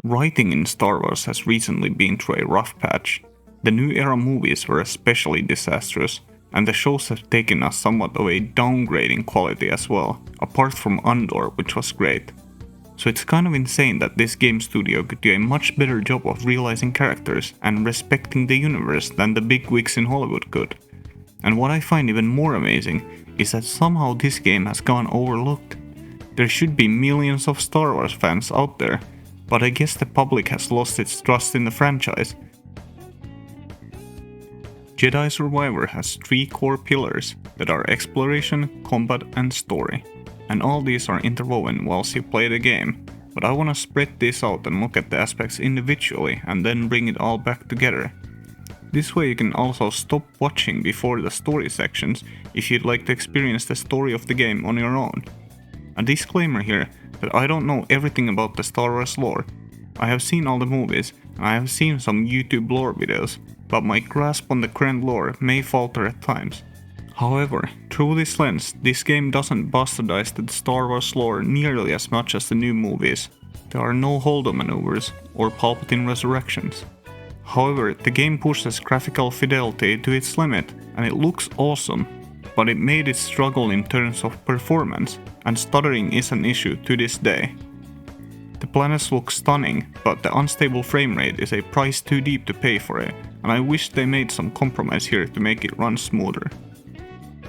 Writing in Star Wars has recently been through a rough patch. The new era movies were especially disastrous, and the shows have taken us somewhat of a downgrading quality as well, apart from Andor, which was great. So it's kind of insane that this game studio could do a much better job of realizing characters and respecting the universe than the bigwigs in Hollywood could. And what I find even more amazing is that somehow this game has gone overlooked. There should be millions of Star Wars fans out there, but I guess the public has lost its trust in the franchise. Jedi Survivor has 3 core pillars that are exploration, combat and story. And all these are interwoven whilst you play the game, but I wanna spread this out and look at the aspects individually and then bring it all back together. This way you can also stop watching before the story sections if you'd like to experience the story of the game on your own. A disclaimer here that I don't know everything about the Star Wars lore. I have seen all the movies and I have seen some YouTube lore videos, but my grasp on the current lore may falter at times. However, through this lens, this game doesn't bastardize the Star Wars lore nearly as much as the new movies. There are no Holdo maneuvers or Palpatine resurrections. However, the game pushes graphical fidelity to its limit and it looks awesome, but it made it struggle in terms of performance, and stuttering is an issue to this day. The planets look stunning, but the unstable frame rate is a price too deep to pay for it, and I wish they made some compromise here to make it run smoother.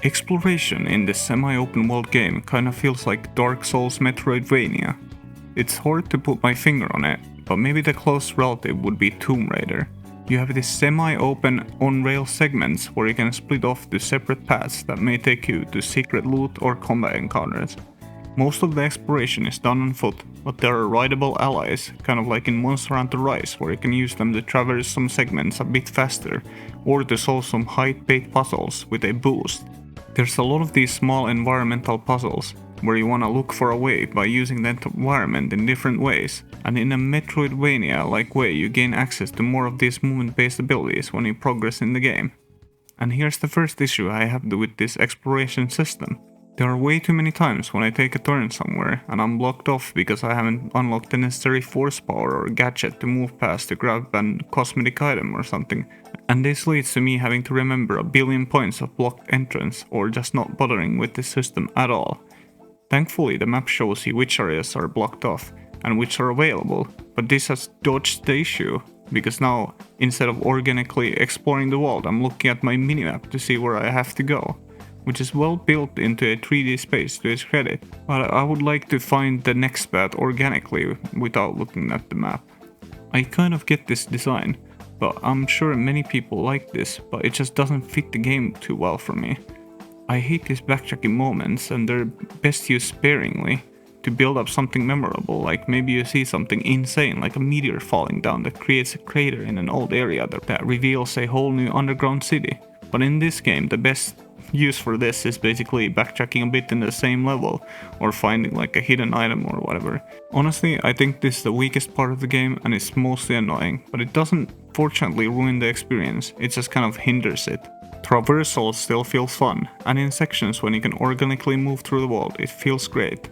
Exploration in this semi-open world game kinda feels like Dark Souls Metroidvania. It's hard to put my finger on it, but maybe the close relative would be Tomb Raider. You have these semi-open on-rail segments where you can split off to separate paths that may take you to secret loot or combat encounters. Most of the exploration is done on foot, but there are rideable allies, kind of like in Monster Hunter Rise, where you can use them to traverse some segments a bit faster, or to solve some height-based puzzles with a boost. There's a lot of these small environmental puzzles, where you wanna look for a way by using the environment in different ways, and in a Metroidvania-like way you gain access to more of these movement-based abilities when you progress in the game. And here's the first issue I have with this exploration system. There are way too many times when I take a turn somewhere and I'm blocked off because I haven't unlocked the necessary force power or gadget to move past to grab a cosmetic item or something, and this leads to me having to remember a billion points of blocked entrance or just not bothering with the system at all. Thankfully the map shows you which areas are blocked off and which are available, but this has dodged the issue, because now instead of organically exploring the world I'm looking at my minimap to see where I have to go, which is well built into a 3D space to its credit, but I would like to find the next path organically without looking at the map. I kind of get this design, but I'm sure many people like this, but it just doesn't fit the game too well for me. I hate these backtracking moments and they're best used sparingly to build up something memorable, like maybe you see something insane like a meteor falling down that creates a crater in an old area that reveals a whole new underground city. But in this game the best use for this is basically backtracking a bit in the same level or finding like a hidden item or whatever. Honestly, I think this is the weakest part of the game and it's mostly annoying, but it doesn't fortunately ruin the experience, it just kind of hinders it. Traversal still feels fun, and in sections when you can organically move through the world it feels great.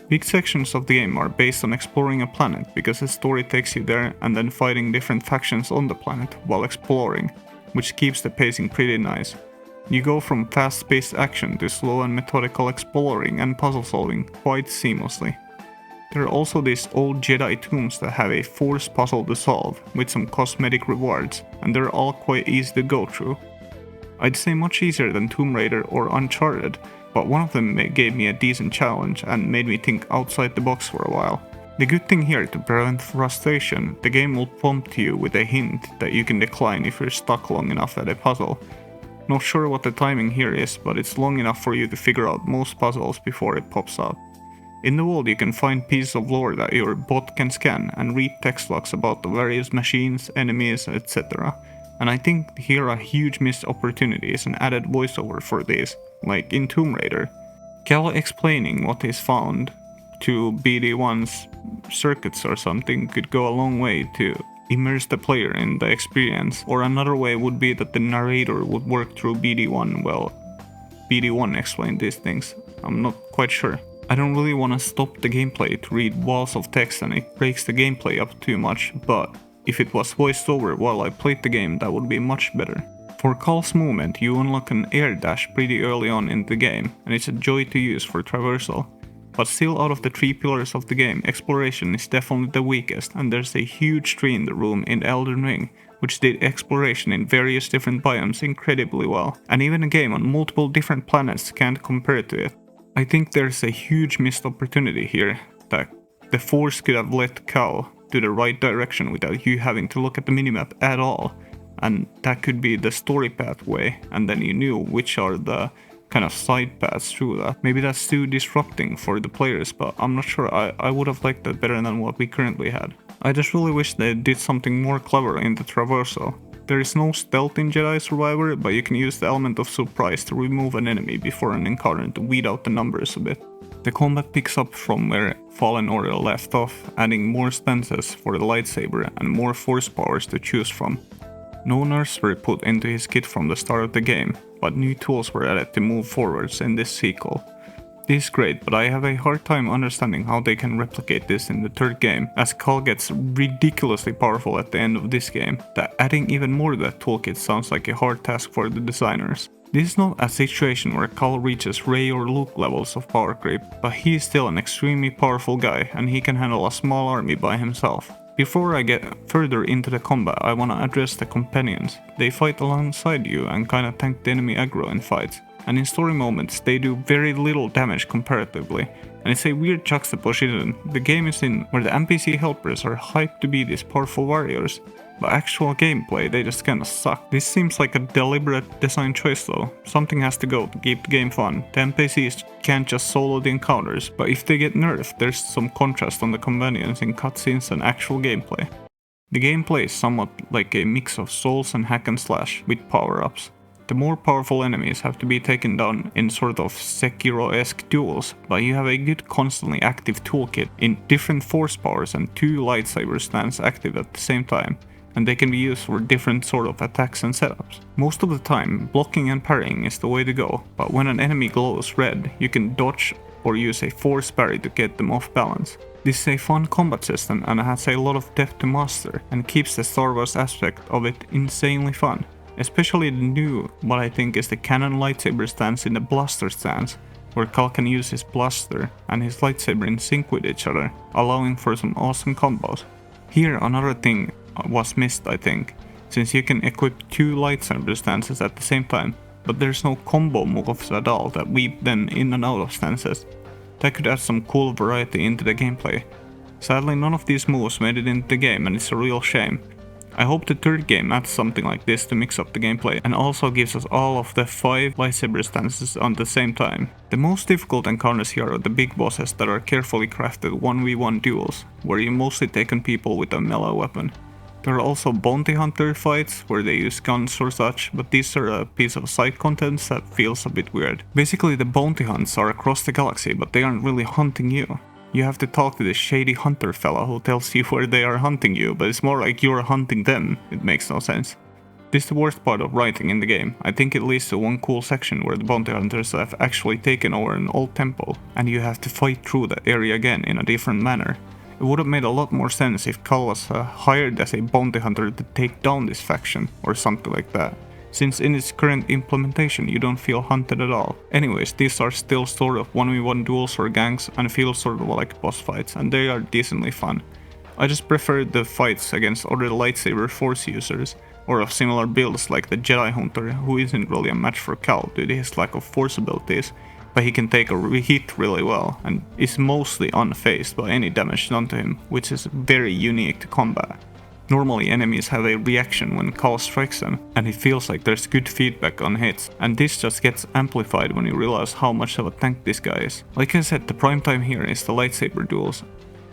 Big sections of the game are based on exploring a planet because the story takes you there and then fighting different factions on the planet while exploring, which keeps the pacing pretty nice. You go from fast-paced action to slow and methodical exploring and puzzle solving quite seamlessly. There are also these old Jedi tombs that have a force puzzle to solve with some cosmetic rewards, and they're all quite easy to go through. I'd say much easier than Tomb Raider or Uncharted, but one of them gave me a decent challenge and made me think outside the box for a while. The good thing here, to prevent frustration, the game will prompt you with a hint that you can decline if you're stuck long enough at a puzzle. Not sure what the timing here is, but it's long enough for you to figure out most puzzles before it pops up. In the world you can find pieces of lore that your bot can scan and read text logs about the various machines, enemies, etc. And I think here are huge missed opportunities and added voiceover for these, like in Tomb Raider. Cal explaining what is found to BD1's circuits or something could go a long way to immerse the player in the experience, or another way would be that the narrator would work through BD1 while BD1 explained these things. I'm not quite sure. I don't really want to stop the gameplay to read walls of text and it breaks the gameplay up too much, but if it was voiced over while I played the game, that would be much better. For Cal's movement, you unlock an air dash pretty early on in the game, and it's a joy to use for traversal. But still, out of the 3 pillars of the game, exploration is definitely the weakest, and there's a huge tree in the room in Elden Ring, which did exploration in various different biomes incredibly well, and even a game on multiple different planets can't compare to it. I think there's a huge missed opportunity here, that the Force could have led Cal to the right direction without you having to look at the minimap at all. And that could be the story pathway, and then you knew which are the kind of side paths through that. Maybe that's too disrupting for the players, but I'm not sure. I would have liked that better than what we currently had. I just really wish they did something more clever in the traversal. There is no stealth in Jedi Survivor, but you can use the element of surprise to remove an enemy before an encounter to weed out the numbers a bit. The combat picks up from where Fallen Order left off, adding more stances for the lightsaber and more force powers to choose from. No nerfs were put into his kit from the start of the game, but new tools were added to move forwards in this sequel. This is great, but I have a hard time understanding how they can replicate this in the third game, as Cal gets ridiculously powerful at the end of this game, that adding even more to that toolkit sounds like a hard task for the designers. This is not a situation where Cal reaches Rey or Luke levels of power creep, but he is still an extremely powerful guy and he can handle a small army by himself. Before I get further into the combat, I wanna address the companions. They fight alongside you and kinda tank the enemy aggro in fights, and in story moments they do very little damage comparatively, and it's a weird juxtaposition the game is in where the NPC helpers are hyped to be these powerful warriors, but actual gameplay they just kinda suck. This seems like a deliberate design choice though. Something has to go to keep the game fun. The NPCs can't just solo the encounters, but if they get nerfed there's some contrast on the companions in cutscenes and actual gameplay. The gameplay is somewhat like a mix of Souls and hack and slash with power-ups. The more powerful enemies have to be taken down in sort of Sekiro-esque duels, but you have a good constantly active toolkit in different force powers and 2 lightsaber stands active at the same time, and they can be used for different sort of attacks and setups. Most of the time, blocking and parrying is the way to go, but when an enemy glows red, you can dodge or use a force parry to get them off balance. This is a fun combat system and has a lot of depth to master, and keeps the Star Wars aspect of it insanely fun. Especially the new, what I think is the canon lightsaber stance in the blaster stance, where Cal can use his blaster and his lightsaber in sync with each other, allowing for some awesome combos. Here another thing was missed I think, since you can equip 2 lightsaber stances at the same time, but there's no combo moves at all that weave them in and out of stances. That could add some cool variety into the gameplay. Sadly none of these moves made it into the game and it's a real shame. I hope the third game adds something like this to mix up the gameplay and also gives us all of the 5 lightsaber stances at the same time. The most difficult encounters here are the big bosses that are carefully crafted 1v1 duels, where you mostly take on people with a melee weapon. There are also bounty hunter fights where they use guns or such, but these are a piece of side content that feels a bit weird. Basically the bounty hunts are across the galaxy, but they aren't really hunting you. You have to talk to this shady hunter fella who tells you where they are hunting you, but it's more like you're hunting them. It makes no sense. This is the worst part of writing in the game. I think it leads to one cool section where the bounty hunters have actually taken over an old temple, and you have to fight through that area again in a different manner. It would have made a lot more sense if Cal was hired as a bounty hunter to take down this faction, or something like that, since in its current implementation you don't feel hunted at all. Anyways, these are still sort of 1v1 duels or gangs and feel sort of like boss fights, and they are decently fun. I just prefer the fights against other lightsaber force users, or of similar builds like the Jedi Hunter, who isn't really a match for Cal due to his lack of force abilities, but he can take a hit really well and is mostly unfazed by any damage done to him, which is very unique to combat. Normally enemies have a reaction when Cal strikes them, and it feels like there's good feedback on hits, and this just gets amplified when you realize how much of a tank this guy is. Like I said, the prime time here is the lightsaber duels,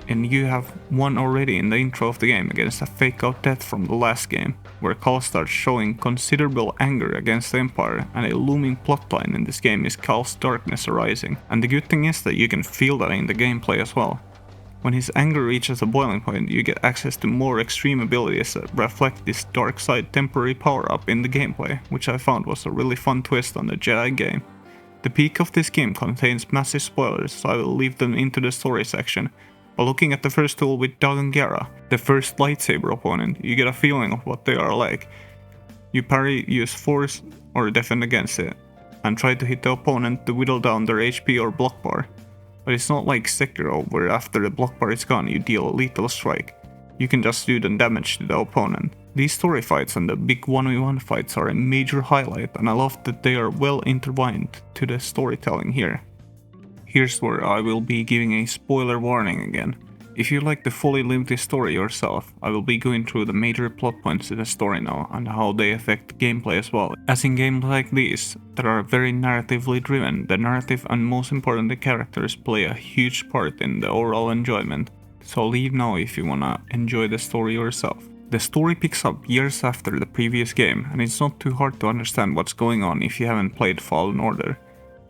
and you have one already in the intro of the game against a fake out death from the last game, where Cal starts showing considerable anger against the Empire, and a looming plotline in this game is Cal's darkness arising, and the good thing is that you can feel that in the gameplay as well. When his anger reaches a boiling point, you get access to more extreme abilities that reflect this dark side temporary power up in the gameplay, which I found was a really fun twist on the Jedi game. The peak of this game contains massive spoilers, so I will leave them into the story section. But looking at the first duel with Dagon Gera, the first lightsaber opponent, you get a feeling of what they are like. You parry, use force, or defend against it, and try to hit the opponent to whittle down their HP or block bar. But it's not like Sekiro, where after the block bar is gone you deal a lethal strike. You can just do the damage to the opponent. These story fights and the big 1v1 fights are a major highlight, and I love that they are well intertwined to the storytelling here. Here's where I will be giving a spoiler warning again. If you like to fully live this story yourself, I will be going through the major plot points in the story now and how they affect gameplay as well. As in games like these, that are very narratively driven, the narrative and most importantly characters play a huge part in the overall enjoyment. So leave now if you wanna enjoy the story yourself. The story picks up years after the previous game, and it's not too hard to understand what's going on if you haven't played Fallen Order.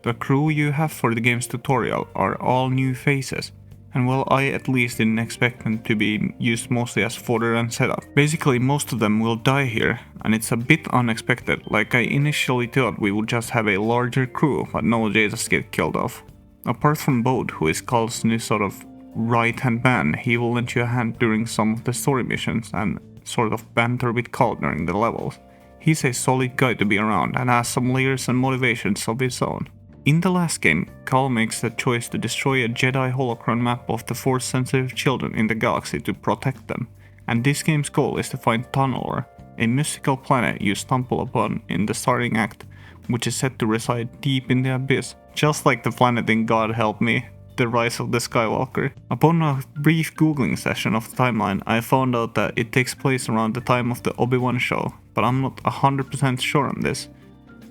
The crew you have for the game's tutorial are all new faces, and well, I at least didn't expect them to be used mostly as fodder and setup. Basically most of them will die here, and it's a bit unexpected, like I initially thought we would just have a larger crew, but no, they just get killed off. Apart from Bode, who is Cal's new sort of right-hand man, he will lend you a hand during some of the story missions and sort of banter with Cal during the levels. He's a solid guy to be around and has some layers and motivations of his own. In the last game, Cal makes the choice to destroy a Jedi holocron map of the Force-sensitive children in the galaxy to protect them, and this game's goal is to find Tunnelor, a mystical planet you stumble upon in the starting act, which is said to reside deep in the abyss, just like the planet in God Help Me, The Rise of the Skywalker. Upon a brief googling session of the timeline, I found out that it takes place around the time of the Obi-Wan show, but I'm not 100% sure on this.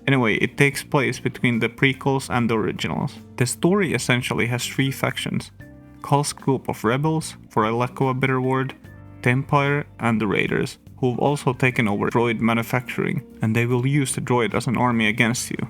Anyway, it takes place between the prequels and the originals. The story essentially has three factions: Cal's group of rebels, for a lack of a better word, the Empire, and the Raiders, who've also taken over droid manufacturing, and they will use the droid as an army against you.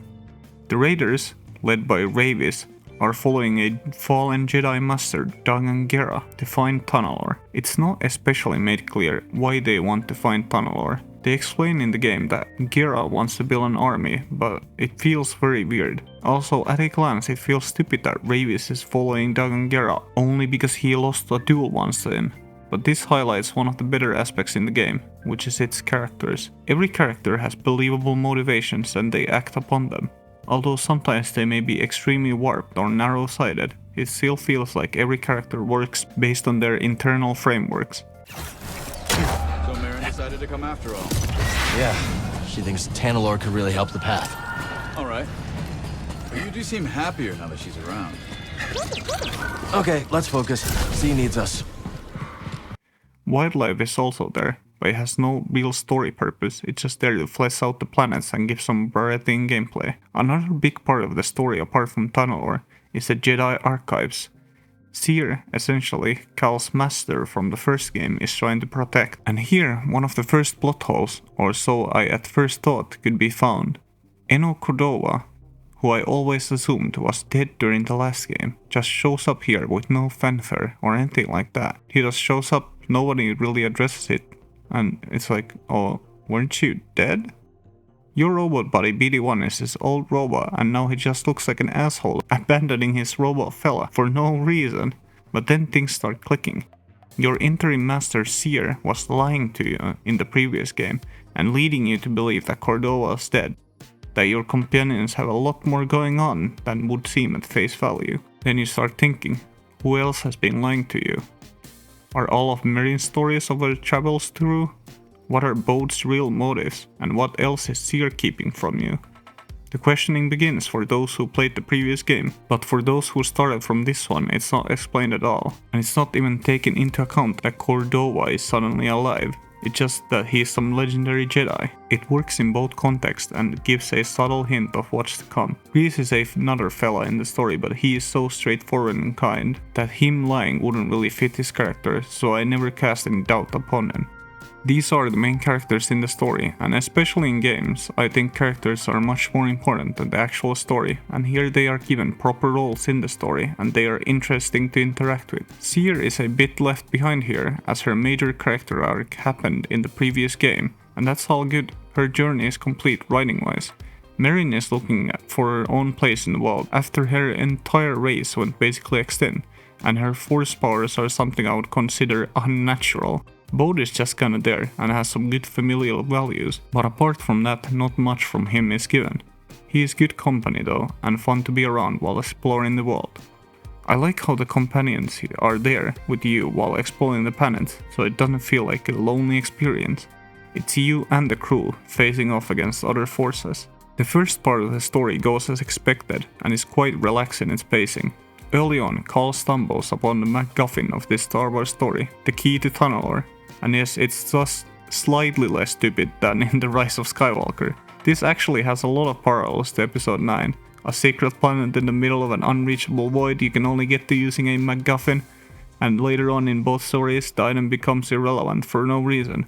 The Raiders, led by Ravis, are following a fallen Jedi Master, Dagon Gera, to find Tunnelor. It's not especially made clear why they want to find Tunnelor. They explain in the game that Gera wants to build an army, but it feels very weird. Also, at a glance it feels stupid that Ravis is following Dagon Gera only because he lost a duel once in. But this highlights one of the better aspects in the game, which is its characters. Every character has believable motivations and they act upon them. Although sometimes they may be extremely warped or narrow-sided, it still feels like every character works based on their internal frameworks. So Marin decided to come after all. Yeah, she thinks Tunnelor could really help the path. All right. But you do seem happier now that she's around. Okay, let's focus. Z needs us. Wildlife is also there, but it has no real story purpose, it's just there to flesh out the planets and give some variety in gameplay. Another big part of the story apart from Tunnelor is the Jedi archives. Seer, essentially Cal's master from the first game, is trying to protect, and here one of the first plot holes, or so I at first thought, could be found. Eno Cordova, who I always assumed was dead during the last game, just shows up here with no fanfare or anything like that. He just shows up, nobody really addresses it, and it's like, oh, weren't you dead? Your robot buddy BD1 is his old robot, and now he just looks like an asshole, abandoning his robot fella for no reason. But then things start clicking. Your interim master Seer was lying to you in the previous game, and leading you to believe that Cordova is dead. That your companions have a lot more going on than would seem at face value. Then you start thinking, who else has been lying to you? Are all of Marin's stories of her travels true? What are Bode's real motives, and what else is Seer keeping from you? The questioning begins for those who played the previous game, but for those who started from this one, it's not explained at all, and it's not even taken into account that Cordova is suddenly alive. It's just that he is some legendary Jedi. It works in both contexts and gives a subtle hint of what's to come. Reese is another fella in the story, but he is so straightforward and kind that him lying wouldn't really fit his character, so I never cast any doubt upon him. These are the main characters in the story, and especially in games, I think characters are much more important than the actual story, and here they are given proper roles in the story, and they are interesting to interact with. Seer is a bit left behind here, as her major character arc happened in the previous game, and that's all good. Her journey is complete writing-wise. Merrin is looking for her own place in the world after her entire race went basically extinct, and her force powers are something I would consider unnatural. Bode is just kinda there and has some good familial values, but apart from that, not much from him is given. He is good company though, and fun to be around while exploring the world. I like how the companions are there with you while exploring the planet, so it doesn't feel like a lonely experience. It's you and the crew facing off against other forces. The first part of the story goes as expected and is quite relaxed in its pacing. Early on, Carl stumbles upon the MacGuffin of this Star Wars story, the key to Tunnelor, and yes, it's just slightly less stupid than in The Rise of Skywalker. This actually has a lot of parallels to Episode 9, a secret planet in the middle of an unreachable void you can only get to using a MacGuffin, and later on in both stories, the item becomes irrelevant for no reason.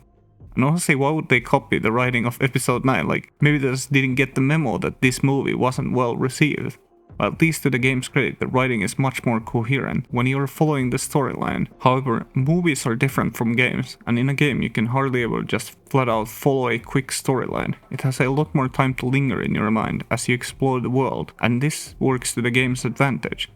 And honestly, why would they copy the writing of Episode 9? Like, maybe they just didn't get the memo that this movie wasn't well received. But at least to the game's credit, the writing is much more coherent when you are following the storyline. However, movies are different from games, and in a game you can hardly ever just flat out follow a quick storyline. It has a lot more time to linger in your mind as you explore the world, and this works to the game's advantage.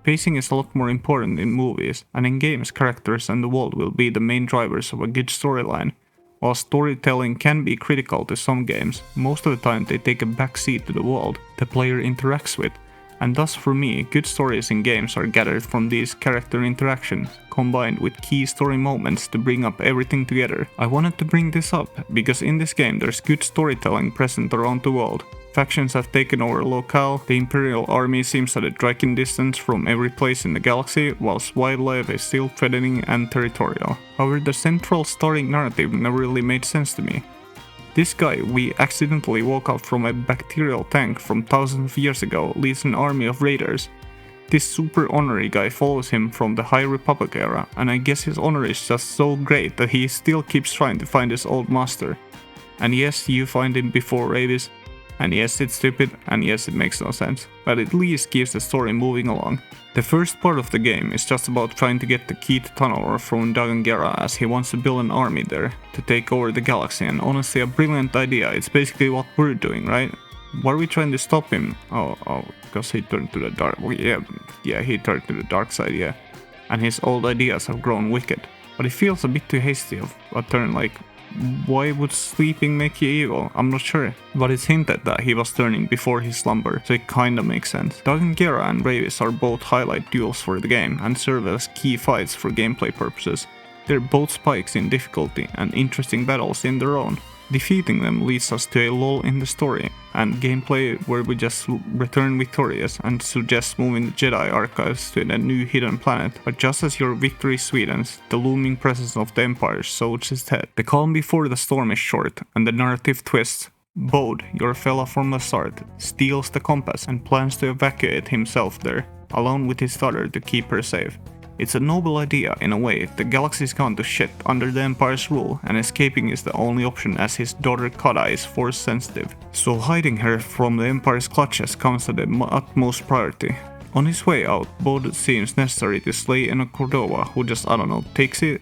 Pacing is a lot more important in movies, and in games characters and the world will be the main drivers of a good storyline. While storytelling can be critical to some games, most of the time they take a backseat to the world the player interacts with. And thus for me, good stories in games are gathered from these character interactions, combined with key story moments to bring up everything together. I wanted to bring this up, because in this game there's good storytelling present around the world. Factions have taken over a locale, the Imperial army seems at a striking distance from every place in the galaxy, whilst wildlife is still threatening and territorial. However, the central starring narrative never really made sense to me. This guy we accidentally woke up from a bacterial tank from thousands of years ago leads an army of raiders. This super honorary guy follows him from the High Republic era, and I guess his honor is just so great that he still keeps trying to find his old master. And yes, you find him before Ravis, and yes, it's stupid, and yes, it makes no sense, but at least keeps the story moving along. The first part of the game is just about trying to get the key to Tunnelor from Dagan Gera, as he wants to build an army there to take over the galaxy, and honestly a brilliant idea. It's basically what we're doing, right? Why are we trying to stop him? Oh, because he turned to the dark. Well, yeah, he turned to the dark side, yeah. And his old ideas have grown wicked. But it feels a bit too hasty of a turn, like, why would sleeping make you evil? I'm not sure. But it's hinted that he was turning before his slumber, so it kinda makes sense. Dagan Gera and Ravis are both highlight duels for the game and serve as key fights for gameplay purposes. They're both spikes in difficulty and interesting battles in their own. Defeating them leads us to a lull in the story and gameplay where we just return victorious and suggest moving the Jedi archives to a new hidden planet. But just as your victory sweetens, the looming presence of the Empire shows its head. The calm before the storm is short and the narrative twists. Bode, your fella from the start, steals the compass and plans to evacuate himself there, along with his daughter to keep her safe. It's a noble idea in a way. The galaxy's gone to shit under the Empire's rule, and escaping is the only option as his daughter Kada is force sensitive. So hiding her from the Empire's clutches comes at the utmost priority. On his way out, Bode it seems necessary to slay Eno Cordova, who just, I don't know, takes it.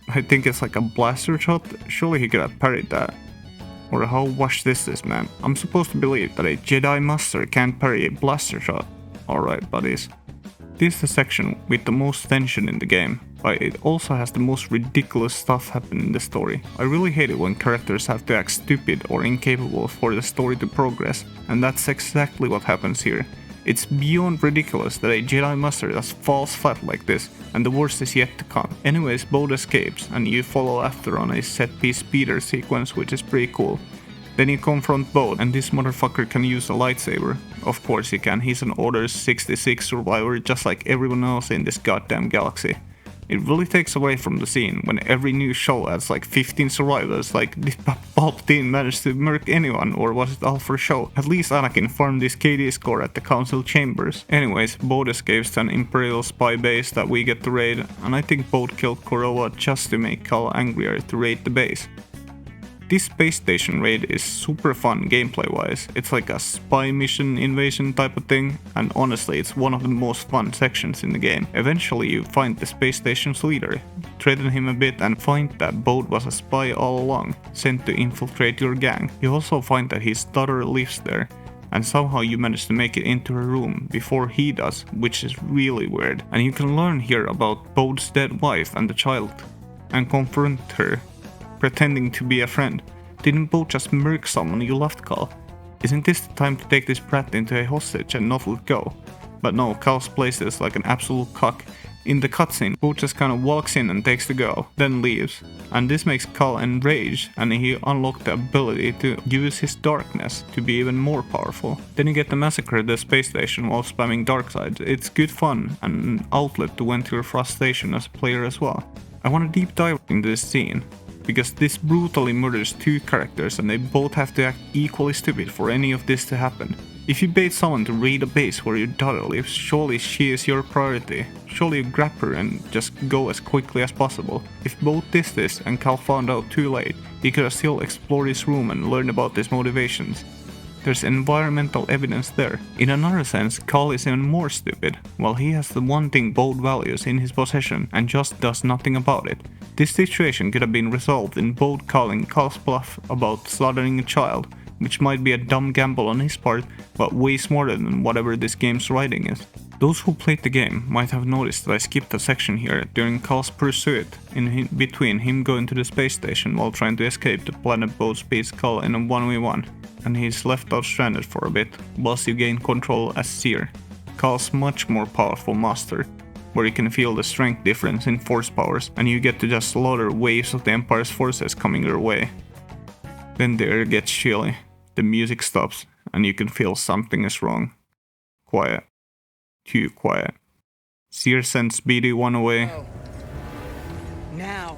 I think it's like a blaster shot. Surely he could have parried that. Or how washed is this, man? I'm supposed to believe that a Jedi Master can't parry a blaster shot. Alright, buddies. This is the section with the most tension in the game, but it also has the most ridiculous stuff happen in the story. I really hate it when characters have to act stupid or incapable for the story to progress, and that's exactly what happens here. It's beyond ridiculous that a Jedi Master just falls flat like this, and the worst is yet to come. Anyways, Bode escapes, and you follow after on a set-piece speeder sequence, which is pretty cool. Then you confront Bode, and this motherfucker can use a lightsaber. Of course he can, he's an Order 66 survivor just like everyone else in this goddamn galaxy. It really takes away from the scene when every new show adds like 15 survivors, like did Palpatine manage to murk anyone, or was it all for show? At least Anakin farmed his KD score at the council chambers. Anyways, Bode escapes to an Imperial spy base that we get to raid, and I think Bode killed Korova just to make Cal angrier to raid the base. This space station raid is super fun gameplay wise. It's like a spy mission invasion type of thing, and honestly it's one of the most fun sections in the game. Eventually you find the space station's leader, threaten him a bit and find that Bode was a spy all along, sent to infiltrate your gang. You also find that his daughter lives there, and somehow you manage to make it into her room before he does, which is really weird. And you can learn here about Bode's dead wife and the child, and confront her, pretending to be a friend. Didn't Bode just murk someone you loved, Cal? Isn't this the time to take this brat into a hostage and not let go? But no, Cal's plays this like an absolute cock. In the cutscene, Bode just kind of walks in and takes the girl, then leaves. And this makes Cal enraged, and he unlocked the ability to use his darkness to be even more powerful. Then you get to massacre the space station while spamming dark side. It's good fun and an outlet to vent your frustration as a player as well. I want to deep dive into this scene, because this brutally murders two characters and they both have to act equally stupid for any of this to happen. If you bait someone to raid a base where your daughter lives, surely she is your priority. Surely you grab her and just go as quickly as possible. If Bode did this and Cal found out too late, he could have still explored his room and learned about his motivations. There's environmental evidence there. In another sense, Cal is even more stupid, while he has the one thing Bode values in his possession and just does nothing about it. This situation could have been resolved in Bode calling Cal's bluff about slaughtering a child, which might be a dumb gamble on his part, but way smarter than whatever this game's writing is. Those who played the game might have noticed that I skipped a section here during Cal's pursuit, in between him going to the space station while trying to escape the planet Bode beats Cal in a 1v1, and he's left out stranded for a bit, whilst you gain control as Seer, Cal's much more powerful master, where you can feel the strength difference in force powers, and you get to just slaughter waves of the Empire's forces coming your way. Then the air gets chilly. The music stops, and you can feel something is wrong. Quiet. Too quiet. Seer sends BD1 away. Oh. Now.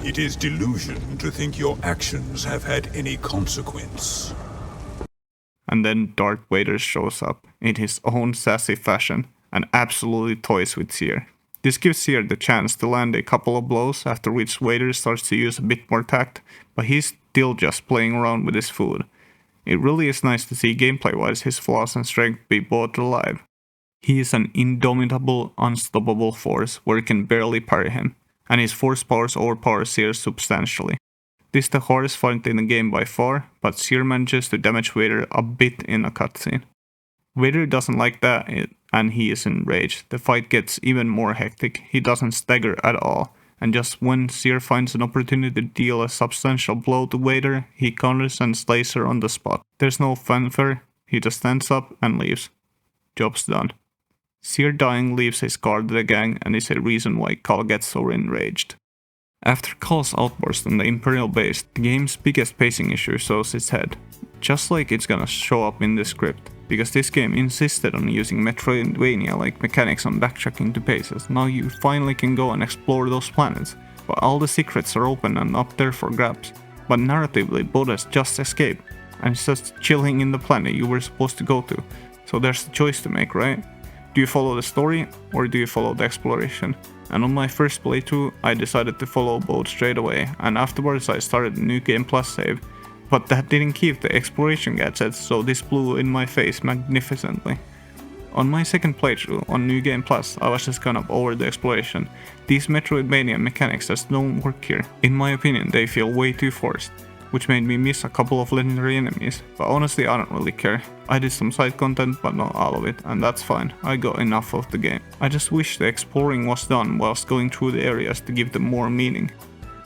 It is delusion to think your actions have had any consequence. And then Darth Vader shows up in his own sassy fashion and absolutely toys with Seer. This gives Seer the chance to land a couple of blows, after which Vader starts to use a bit more tact, but he's still just playing around with his food. It really is nice to see gameplay-wise his flaws and strength be brought to life. He is an indomitable, unstoppable force where you can barely parry him, and his force powers overpower Seer substantially. This is the hardest fight in the game by far, but Seer manages to damage Vader a bit in a cutscene. Vader doesn't like that, and he is enraged. The fight gets even more hectic. He doesn't stagger at all, and just when Seer finds an opportunity to deal a substantial blow to Vader, he counters and slays her on the spot. There's no fanfare, he just stands up and leaves. Job's done. Seer dying leaves a scar to the gang and is a reason why Cal gets so enraged. After Cal's outburst on the Imperial base, the game's biggest pacing issue shows its head, just like it's gonna show up in the script, because this game insisted on using Metroidvania-like mechanics on backtracking to bases. Now you finally can go and explore those planets, but all the secrets are open and up there for grabs. But narratively, Bode has just escaped, and is just chilling in the planet you were supposed to go to, so there's a choice to make, right? Do you follow the story, or do you follow the exploration? And on my first playthrough, I decided to follow Bode straight away, and afterwards I started a New Game Plus save. But that didn't keep the exploration gadgets, so this blew in my face magnificently. On my second playthrough on New Game Plus, I was just kind of over the exploration. These Metroidvania mechanics just don't work here. In my opinion, they feel way too forced, which made me miss a couple of legendary enemies, but honestly I don't really care. I did some side content, but not all of it, and that's fine, I got enough of the game. I just wish the exploring was done whilst going through the areas to give them more meaning.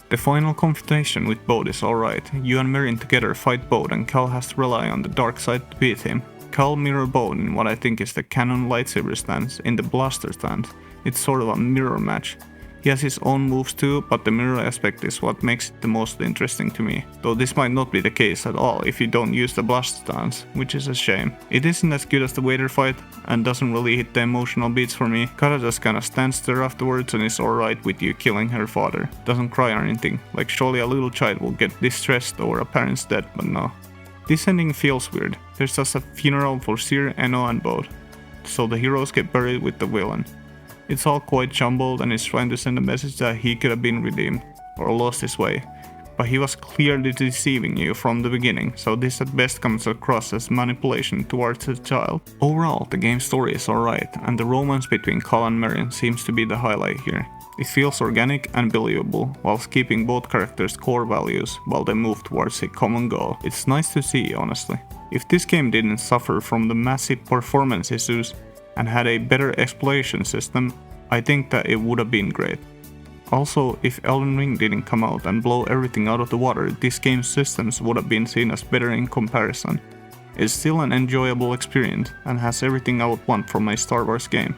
The final confrontation with Bode is alright. You and Merrin together fight Bode and Cal has to rely on the dark side to beat him. Cal mirror Bode in what I think is the canon lightsaber stance in the blaster stance. It's sort of a mirror match. He has his own moves too, but the mirror aspect is what makes it the most interesting to me. Though this might not be the case at all if you don't use the blast stance, which is a shame. It isn't as good as the Vader fight, and doesn't really hit the emotional beats for me. Kara just kinda stands there afterwards and is alright with you killing her father. Doesn't cry or anything, like surely a little child will get distressed over a parent's death, but no. This ending feels weird. There's just a funeral for Seer, Eno and Bode, so the heroes get buried with the villain. It's all quite jumbled and is trying to send a message that he could have been redeemed or lost his way, but he was clearly deceiving you from the beginning, so this at best comes across as manipulation towards the child. Overall, the game's story is alright, and the romance between Cal and Marion seems to be the highlight here. It feels organic and believable, whilst keeping both characters' core values while they move towards a common goal. It's nice to see, honestly. If this game didn't suffer from the massive performance issues and had a better exploration system, I think that it would have been great. Also, if Elden Ring didn't come out and blow everything out of the water, this game's systems would have been seen as better in comparison. It's still an enjoyable experience and has everything I would want from a Star Wars game.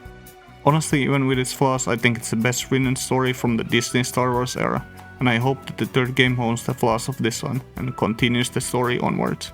Honestly, even with its flaws, I think it's the best written story from the Disney Star Wars era, and I hope that the third game owns the flaws of this one and continues the story onwards.